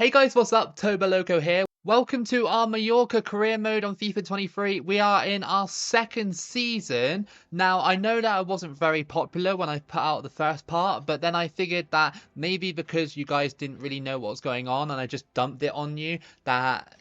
Hey guys, what's up? Toboloco here. Welcome to our Mallorca career mode on FIFA 23. We are in our second season. Now, I know that I wasn't very popular when I put out the first part, but then I figured that maybe because you guys didn't really know what was going on and I just dumped it on you, that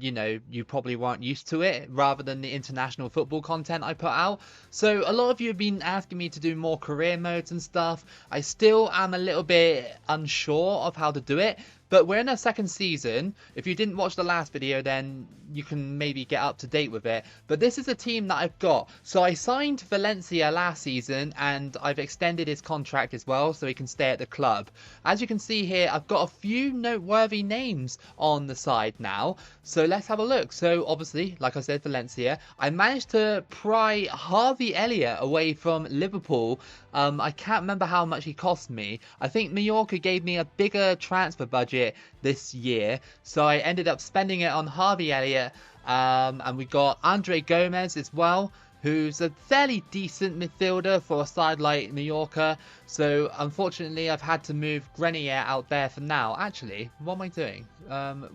you probably weren't used to it rather than the international football content I put out. So a lot of you have been asking me to do more career modes and stuff. I still am a little bit unsure of how to do it, but we're in our second season. If you didn't watch the last video, then you can maybe get up to date with it. But this is a team that I've got. So I signed Valencia last season and I've extended his contract as well so he can stay at the club. As you can see here, I've got a few noteworthy names on the side now. So let's have a look. So obviously, like I said, Valencia. I managed to pry Harvey Elliott away from Liverpool. I can't remember how much he cost me. I think Mallorca gave me a bigger transfer budget this year, so I ended up spending it on Harvey Elliott, and we got Andre Gomez as well, who's a fairly decent midfielder for a side like Mallorca. So unfortunately I've had to move Grenier out there for now. Actually, what am I doing?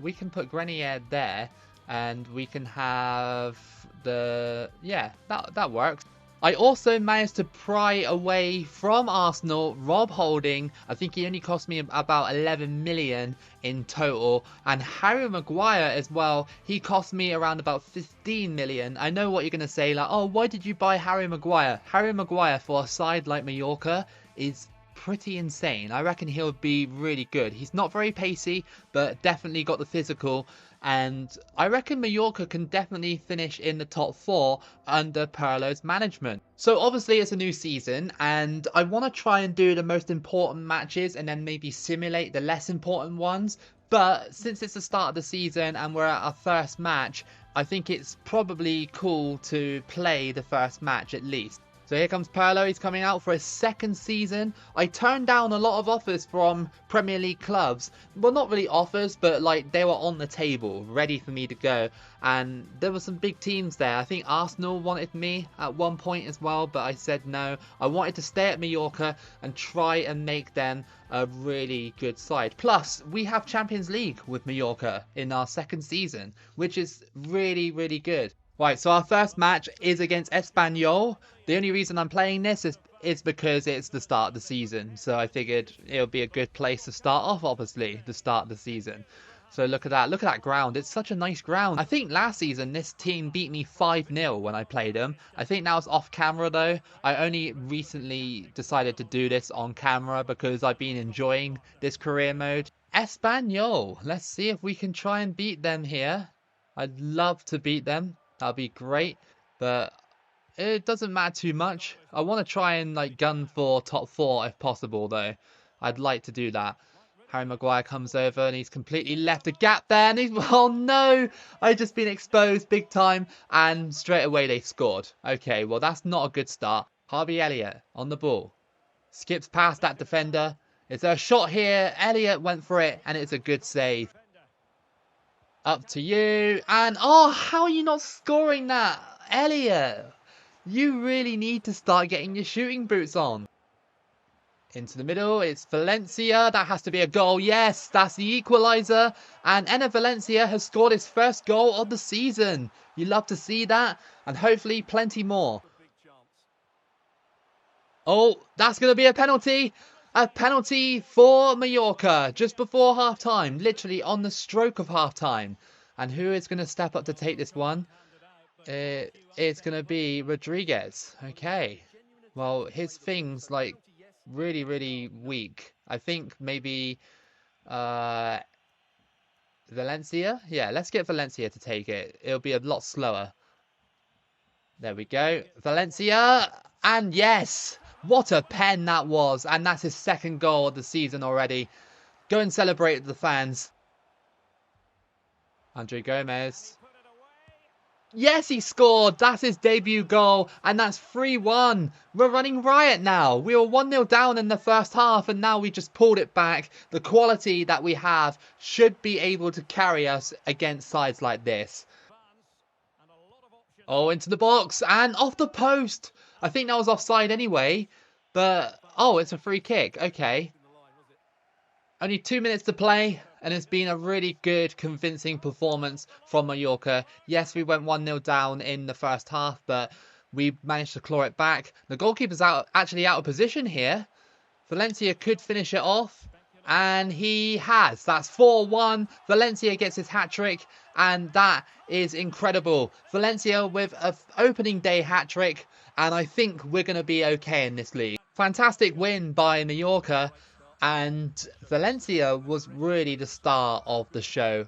We can put Grenier there and we can have the... yeah, that works. I also managed to pry away from Arsenal Rob Holding. I think he only cost me about 11 million in total. And Harry Maguire as well. He cost me around about 15 million. I know what you're going to say, like, oh, why did you buy Harry Maguire? Harry Maguire for a side like Mallorca is pretty insane. I reckon he'll be really good. He's not very pacey, but definitely got the physical. And I reckon Mallorca can definitely finish in the top 4 under Pirlo's management. So obviously it's a new season and I want to try and do the most important matches and then maybe simulate the less important ones. But since it's the start of the season and we're at our first match, I think it's probably cool to play the first match at least. So here comes Pirlo, he's coming out for his second season. I turned down a lot of offers from Premier League clubs. Well, not really offers, but like they were on the table, ready for me to go. And there were some big teams there. I think Arsenal wanted me at one point as well, but I said no. I wanted to stay at Mallorca and try and make them a really good side. Plus, we have Champions League with Mallorca in our second season, which is really, really good. Right, so our first match is against Espanyol. The only reason I'm playing this is because it's the start of the season. So I figured it'll be a good place to start off, obviously, the start of the season. So look at that. Look at that ground. It's such a nice ground. I think last season this team beat me 5-0 when I played them. I think that was off camera though. I only recently decided to do this on camera because I've been enjoying this career mode. Espanyol. Let's see if we can try and beat them here. I'd love to beat them. That'll be great, but it doesn't matter too much. I want to try and like gun for top 4 if possible though. I'd like to do that. Harry Maguire comes over and he's completely left a gap there and he's, oh no, I've just been exposed big time and straight away they scored. Okay, well that's not a good start. Harvey Elliott on the ball. Skips past that defender. Is there a shot here? Elliott went for it and it's a good save. Up to you. And, oh, how are you not scoring that? Elliott, you really need to start getting your shooting boots on. Into the middle, it's Valencia. That has to be a goal. Yes, that's the equaliser. And Enner Valencia has scored his first goal of the season. You love to see that. And hopefully plenty more. Oh, that's going to be a penalty. A penalty for Mallorca just before half-time, literally on the stroke of half-time. And who is going to step up to take this one? It's going to be Rodriguez. Okay. Well, his thing's like really, really weak. I think maybe Valencia? Yeah, let's get Valencia to take it. It'll be a lot slower. There we go. Valencia. And yes! What a pen that was. And that's his second goal of the season already. Go and celebrate with the fans. Andre Gomez. Yes, he scored. That's his debut goal. And that's 3-1. We're running riot now. We were 1-0 down in the first half. And now we just pulled it back. The quality that we have should be able to carry us against sides like this. Oh, into the box. And off the post. I think that was offside anyway, but oh, it's a free kick. Okay. Only 2 minutes to play. and it's been a really good, convincing performance from Mallorca. Yes, we went 1-0 down in the first half, but we managed to claw it back. The goalkeeper's actually out of position here. Valencia could finish it off, and he has. That's 4-1. Valencia gets his hat-trick, and that is incredible. Valencia with an opening day hat-trick, and I think we're going to be okay in this league. Fantastic win by Mallorca, and Valencia was really the star of the show.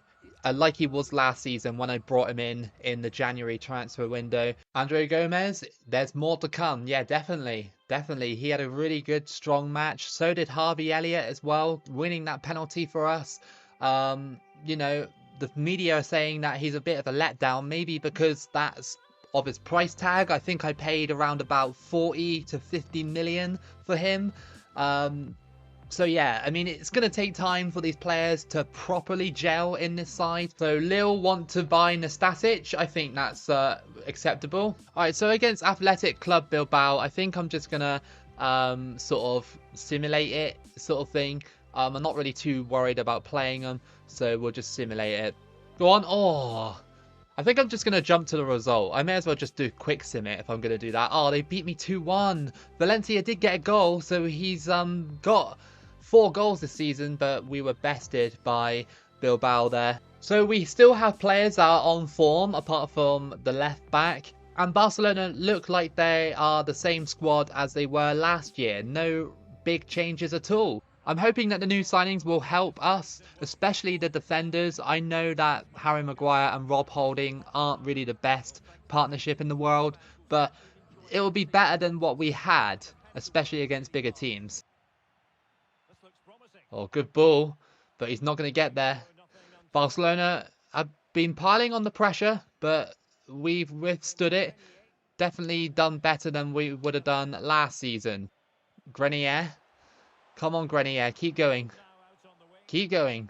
Like he was last season when I brought him in the January transfer window. Andre Gomez, there's more to come. Yeah, definitely. Definitely. He had a really good, strong match. So did Harvey Elliott as well, winning that penalty for us. You know, the media are saying that he's a bit of a letdown, maybe because that's of his price tag. I think I paid around about 40 to 50 million for him. So yeah, I mean, it's going to take time for these players to properly gel in this side. So Lille want to buy Nastasic. I think that's acceptable. All right, so against Athletic Club Bilbao, I think I'm just going to sort of simulate it sort of thing. I'm not really too worried about playing them, so we'll just simulate it. Go on. Oh, I think I'm just going to jump to the result. I may as well just do quick sim it if I'm going to do that. Oh, they beat me 2-1. Valencia did get a goal, so he's got 4 goals this season, but we were bested by Bilbao there. So we still have players that are on form, apart from the left back. And Barcelona look like they are the same squad as they were last year. No big changes at all. I'm hoping that the new signings will help us, especially the defenders. I know that Harry Maguire and Rob Holding aren't really the best partnership in the world, but it will be better than what we had, especially against bigger teams. Oh, good ball, but he's not going to get there. Barcelona have been piling on the pressure, but we've withstood it. Definitely done better than we would have done last season. Grenier. Come on, Grenier. Keep going. Keep going.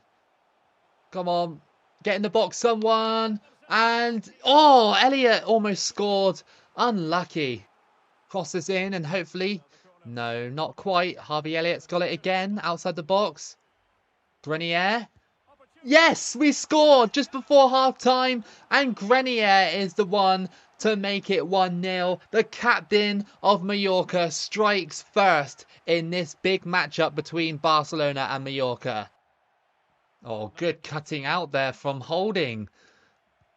Come on. Get in the box, someone. And, oh, Elliott almost scored. Unlucky. Cross this in and hopefully... No, not quite. Harvey Elliott's got it again outside the box. Grenier. Yes, we scored just before half-time. And Grenier is the one to make it 1-0. The captain of Mallorca strikes first in this big matchup between Barcelona and Mallorca. Oh, good cutting out there from Holding.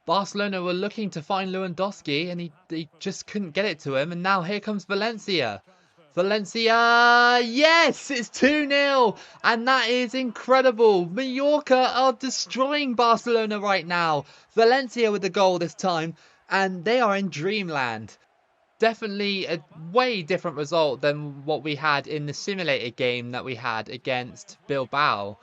Barcelona were looking to find Lewandowski and he just couldn't get it to him. And now here comes Valencia. Valencia, yes, it's 2-0, and that is incredible. Mallorca are destroying Barcelona right now. Valencia with the goal this time, and they are in dreamland. Definitely a way different result than what we had in the simulated game that we had against Bilbao.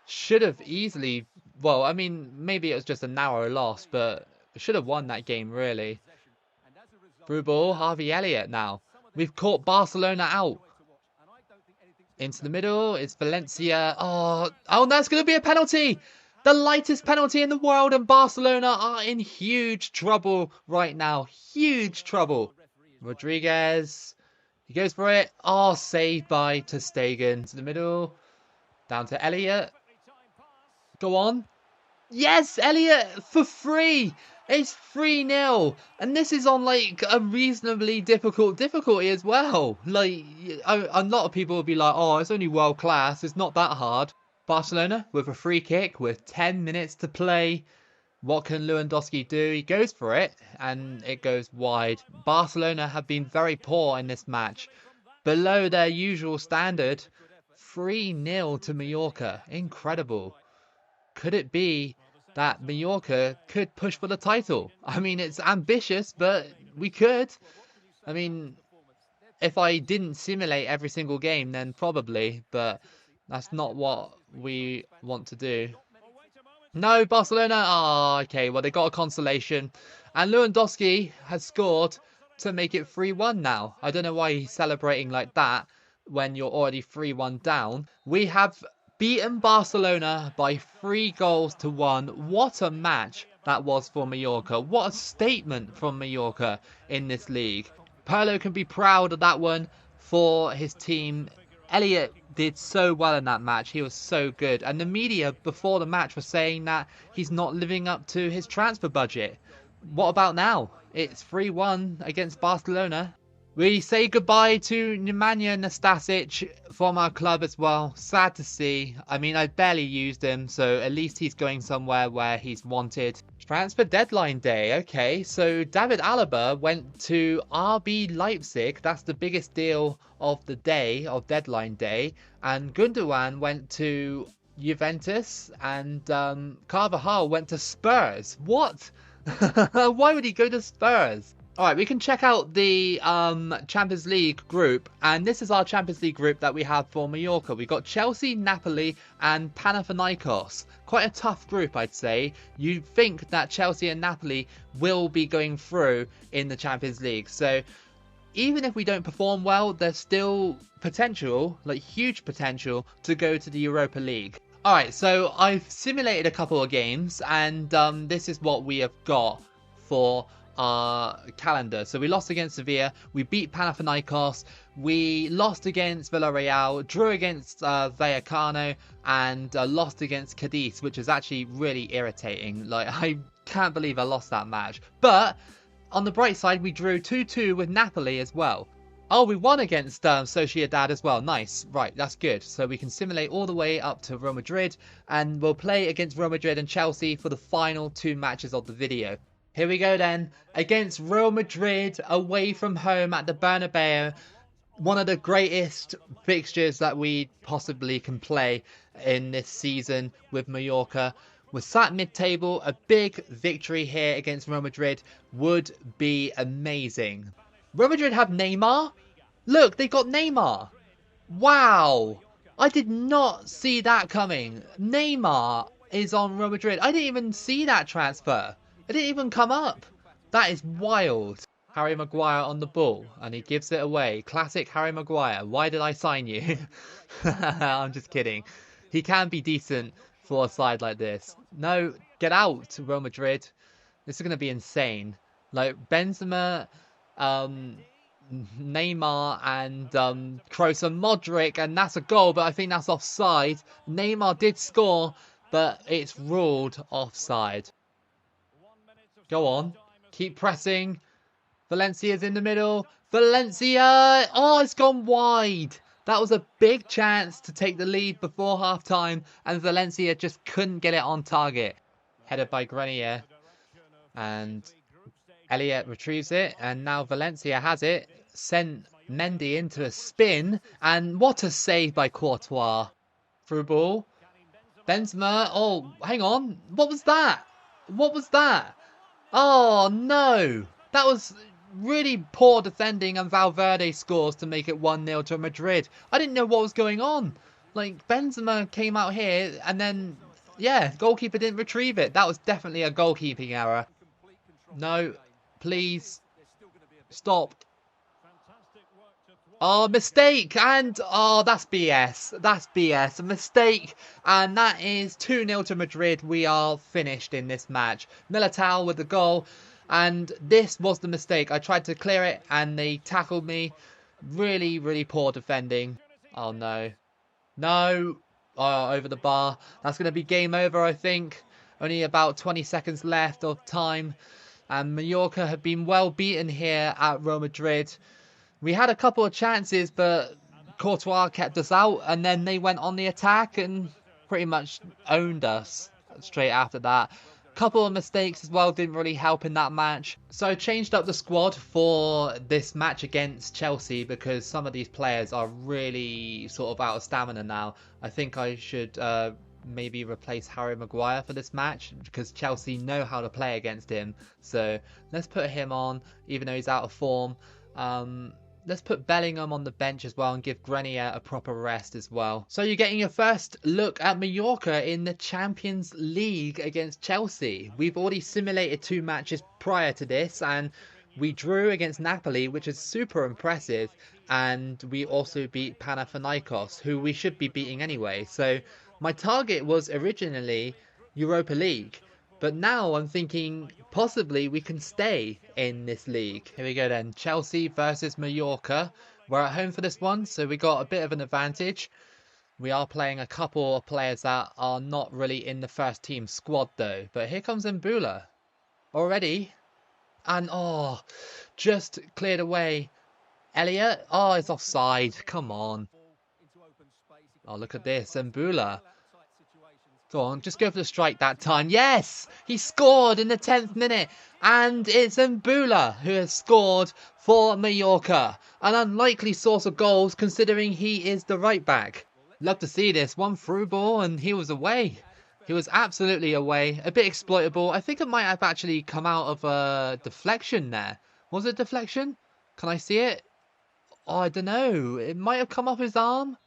Should have easily, well, I mean, maybe it was just a narrow loss, but should have won that game, really. Through ball, Harvey Elliott now. We've caught Barcelona out. Into the middle, it's Valencia. Oh, that's going to be a penalty. The lightest penalty in the world, and Barcelona are in huge trouble right now. Huge trouble. Rodriguez. He goes for it. Oh, saved by ter Stegen. To the middle. Down to Elliott. Go on. Yes, Elliott for free. It's 3-0, and this is on like a reasonably difficulty as well. Like, a lot of people will be like, oh, it's only world class, it's not that hard. Barcelona with a free kick with 10 minutes to play. What can Lewandowski do? He goes for it, and it goes wide. Barcelona have been very poor in this match, below their usual standard. 3-0 to Mallorca, incredible. Could it be that Mallorca could push for the title? I mean, it's ambitious, but we could. I mean, if I didn't simulate every single game, then probably, but that's not what we want to do. No, Barcelona. Oh, okay, well, they got a consolation. And Lewandowski has scored to make it 3-1 now. I don't know why he's celebrating like that when you're already 3-1 down. We have beaten Barcelona by 3-1. What a match that was for Mallorca. What a statement from Mallorca in this league. Pirlo can be proud of that one for his team. Elliott did so well in that match. He was so good. And the media before the match was saying that he's not living up to his transfer budget. What about now? It's 3-1 against Barcelona. We say goodbye to Nemanja Nastasic from our club as well. Sad to see. I mean, I barely used him, so at least he's going somewhere where he's wanted. Transfer deadline day. Okay, so David Alaba went to RB Leipzig. That's the biggest deal of the day, of deadline day. And Gundogan went to Juventus, and Carvajal went to Spurs. What? Why would he go to Spurs? Alright, we can check out the Champions League group, and this is our Champions League group that we have for Mallorca. We've got Chelsea, Napoli and Panathinaikos. Quite a tough group, I'd say. You'd think that Chelsea and Napoli will be going through in the Champions League. So even if we don't perform well, there's still potential, like huge potential, to go to the Europa League. Alright, so I've simulated a couple of games, and this is what we have got for our calendar. So we lost against Sevilla, we beat Panathinaikos, we lost against Villarreal, drew against Vallecano, and lost against Cadiz, which is actually really irritating. Like, I can't believe I lost that match. But on the bright side, we drew 2-2 with Napoli as well. Oh, we won against Sociedad as well. Nice. Right, that's good. So we can simulate all the way up to Real Madrid, and we'll play against Real Madrid and Chelsea for the final 2 matches of the video. Here we go then, against Real Madrid, away from home at the Bernabeu. One of the greatest fixtures that we possibly can play in this season with Mallorca. We're sat mid-table. A big victory here against Real Madrid would be amazing. Real Madrid have Neymar? Look, they got Neymar. Wow. I did not see that coming. Neymar is on Real Madrid. I didn't even see that transfer. It didn't even come up. That is wild. Harry Maguire on the ball, and he gives it away. Classic Harry Maguire. Why did I sign you? I'm just kidding. He can be decent for a side like this. No, get out, Real Madrid. This is going to be insane. Like, Benzema, Neymar, and Kroos and Modric, and that's a goal, but I think that's offside. Neymar did score, but it's ruled offside. Go on. Keep pressing. Valencia's in the middle. Valencia! Oh, it's gone wide. That was a big chance to take the lead before half-time, and Valencia just couldn't get it on target. Headed by Grenier. And Elliott retrieves it, and now Valencia has it. Sent Mendy into a spin, and what a save by Courtois. Through ball. Benzema. Oh, hang on. What was that? What was that? Oh, no. That was really poor defending, and Valverde scores to make it 1-0 to Madrid. I didn't know what was going on. Like, Benzema came out here, and then, yeah, goalkeeper didn't retrieve it. That was definitely a goalkeeping error. No, please. Stop. Oh, mistake, and oh, that's BS. That's BS. A mistake, and that is 2-0 to Madrid. We are finished in this match. Militao with the goal, and this was the mistake. I tried to clear it, and they tackled me. Really, really poor defending. Oh, no. No. Oh, over the bar. That's going to be game over, I think. Only about 20 seconds left of time, and Mallorca have been well beaten here at Real Madrid. We had a couple of chances, but Courtois kept us out, and then they went on the attack and pretty much owned us straight after that. Couple of mistakes as well didn't really help in that match. So I changed up the squad for this match against Chelsea because some of these players are really sort of out of stamina now. I think I should maybe replace Harry Maguire for this match because Chelsea know how to play against him. So let's put him on, even though he's out of form. Let's put Bellingham on the bench as well and give Grenier a proper rest as well. So you're getting your first look at Mallorca in the Champions League against Chelsea. We've already simulated 2 matches prior to this, and we drew against Napoli, which is super impressive. And we also beat Panathinaikos, who we should be beating anyway. So my target was originally Europa League. But now I'm thinking possibly we can stay in this league. Here we go then. Chelsea versus Mallorca. We're at home for this one, so we got a bit of an advantage. We are playing a couple of players that are not really in the first team squad though. But here comes Mbula already. And oh, just cleared away. Elliot, oh, it's offside. Come on. Oh, look at this. Mbula. Go on, just go for the strike that time. Yes! He scored in the 10th minute. And it's Mbula who has scored for Mallorca. An unlikely source of goals considering he is the right back. Love to see this. One through ball and he was away. He was absolutely away. A bit exploitable. I think it might have actually come out of a deflection there. Was it deflection? Can I see it? Oh, I don't know. It might have come off his arm.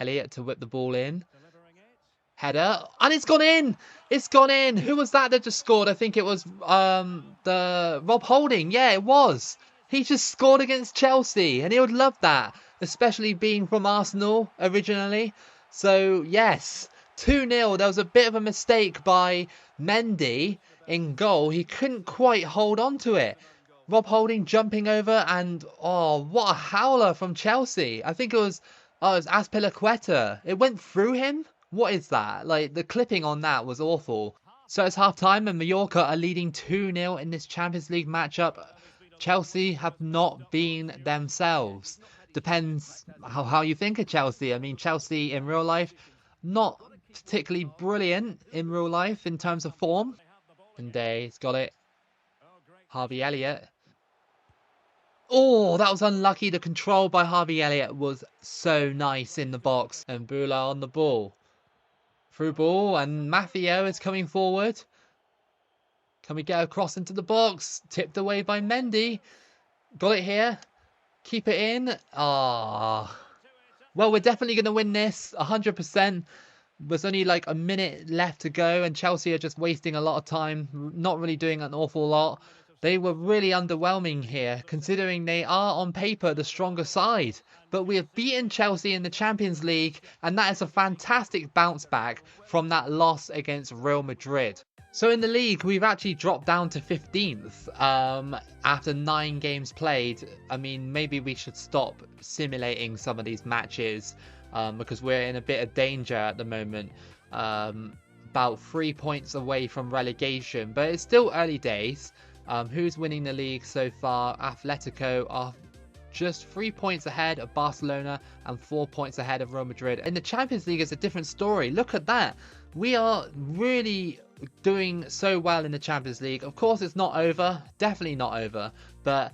Elliot to whip the ball in. Header. And it's gone in. It's gone in. Who was that just scored? I think it was the Rob Holding. Yeah, it was. He just scored against Chelsea. And he would love that. Especially being from Arsenal originally. So, yes. 2-0. There was a bit of a mistake by Mendy in goal. He couldn't quite hold on to it. Rob Holding jumping over. And, oh, what a howler from Chelsea. I think it was... Oh, it was Azpilicueta. It went through him? What is that? Like, the clipping on that was awful. So it's half-time and Mallorca are leading 2-0 in this Champions League matchup. Chelsea have not been themselves. Depends how you think of Chelsea. I mean, Chelsea in real life, not particularly brilliant in real life in terms of form. And he's got it. Harvey Elliott. Oh, that was unlucky. The control by Harvey Elliott was so nice in the box. And Mbula on the ball. Through ball. And Maffeo is coming forward. Can we get across into the box? Tipped away by Mendy. Got it here. Keep it in. Ah. Well, we're definitely going to win this. 100%. There's only like a minute left to go. And Chelsea are just wasting a lot of time. Not really doing an awful lot. They were really underwhelming here, considering they are on paper the stronger side. But we have beaten Chelsea in the Champions League, and that is a fantastic bounce back from that loss against Real Madrid. So in the league, we've actually dropped down to 15th after 9 games played. I mean, maybe we should stop simulating some of these matches because we're in a bit of danger at the moment. About 3 points away from relegation, but it's still early days. Who's winning the league so far? Atletico are just 3 points ahead of Barcelona and 4 points ahead of Real Madrid. In the Champions League, it's a different story. Look at that. We are really doing so well in the Champions League. Of course, it's not over. Definitely not over. But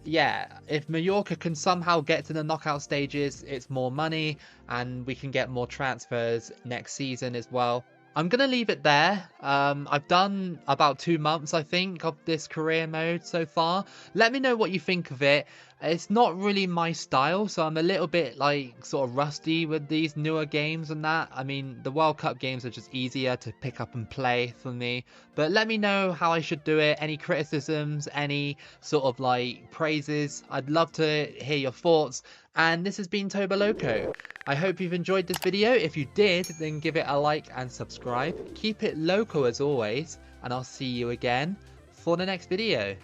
yeah, if Mallorca can somehow get to the knockout stages, it's more money and we can get more transfers next season as well. I'm going to leave it there. I've done about 2 months, I think, of this career mode so far. Let me know what you think of it. It's not really my style, so I'm a little bit like sort of rusty with these newer games and that. I mean, the World Cup games are just easier to pick up and play for me. But let me know how I should do it. Any criticisms, any sort of like praises. I'd love to hear your thoughts. And this has been Toboloco. I hope you've enjoyed this video. If you did, then give it a like and subscribe. Keep it local as always. And I'll see you again for the next video.